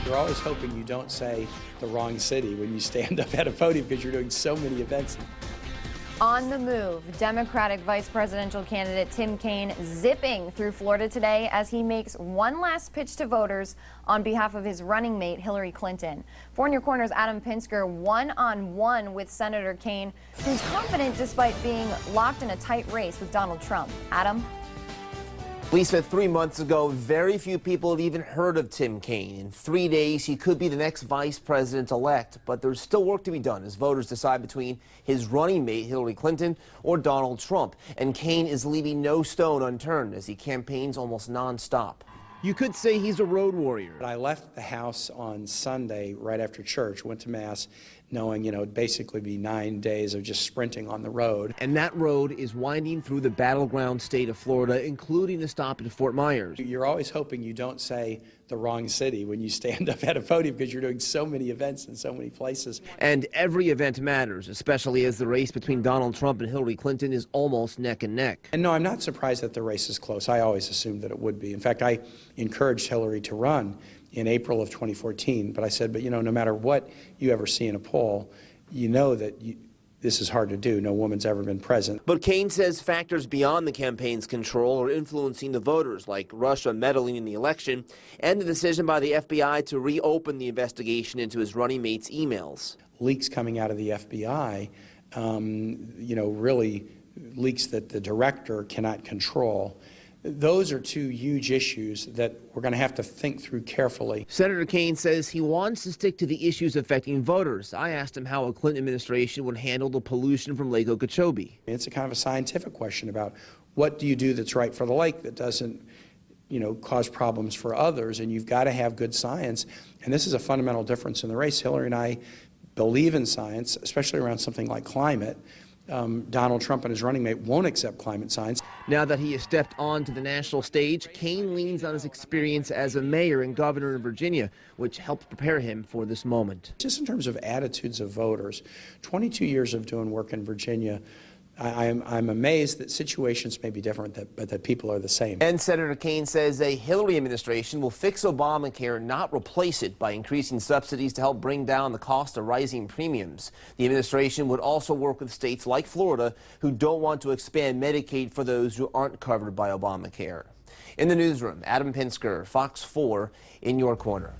You're always hoping you don't say the wrong city when you stand up at a podium because you're doing so many events. On the move, Democratic vice presidential candidate Tim Kaine zipping through Florida today as he makes one last pitch to voters on behalf of his running mate Hillary Clinton. 4 News Corner's Adam Pinsker one-on-one with Senator Kaine, who's confident despite being locked in a tight race with Donald Trump. Adam? Lisa, 3 months ago, very few people had even heard of Tim Kaine. In 3 days, he could be the next vice president-elect, but there's still work to be done as voters decide between his running mate, Hillary Clinton, or Donald Trump. And Kaine is leaving no stone unturned as he campaigns almost nonstop. You could say he's a road warrior. I left the house on Sunday right after church, went to Mass, knowing, it'd basically be 9 days of just sprinting on the road. And that road is winding through the battleground state of Florida, including a stop at Fort Myers. You're always hoping you don't say the wrong city when you stand up at a podium because you're doing so many events in so many places. And every event matters, especially as the race between Donald Trump and Hillary Clinton is almost neck and neck. And no, I'm not surprised that the race is close. I always assumed that it would be. In fact, I encouraged Hillary to run in April of 2014, but I said, no matter what you ever see in a poll, this is hard to do. No woman's ever been president. But Kaine says factors beyond the campaign's control are influencing the voters, like Russia meddling in the election and the decision by the FBI to reopen the investigation into his running mate's emails. Leaks coming out of the FBI, really leaks that the director cannot control. Those are 2 huge issues that we're going to have to think through carefully. Senator Kaine says he wants to stick to the issues affecting voters. I asked him how a Clinton administration would handle the pollution from Lake Okeechobee. It's a kind of a scientific question about what do you do that's right for the lake that doesn't, cause problems for others, and you've got to have good science. And this is a fundamental difference in the race. Hillary and I believe in science, especially around something like climate. Donald Trump and his running mate won't accept climate science. Now that he has stepped onto the national stage, Kaine leans on his experience as a mayor and governor in Virginia, which helped prepare him for this moment. Just in terms of attitudes of voters, 22 years of doing work in Virginia, I'm amazed that situations may be different, but that people are the same. And Senator Kaine says a Hillary administration will fix Obamacare, not replace it, by increasing subsidies to help bring down the cost of rising premiums. The administration would also work with states like Florida who don't want to expand Medicaid for those who aren't covered by Obamacare. In the newsroom, Adam Pinsker, Fox 4 in your corner.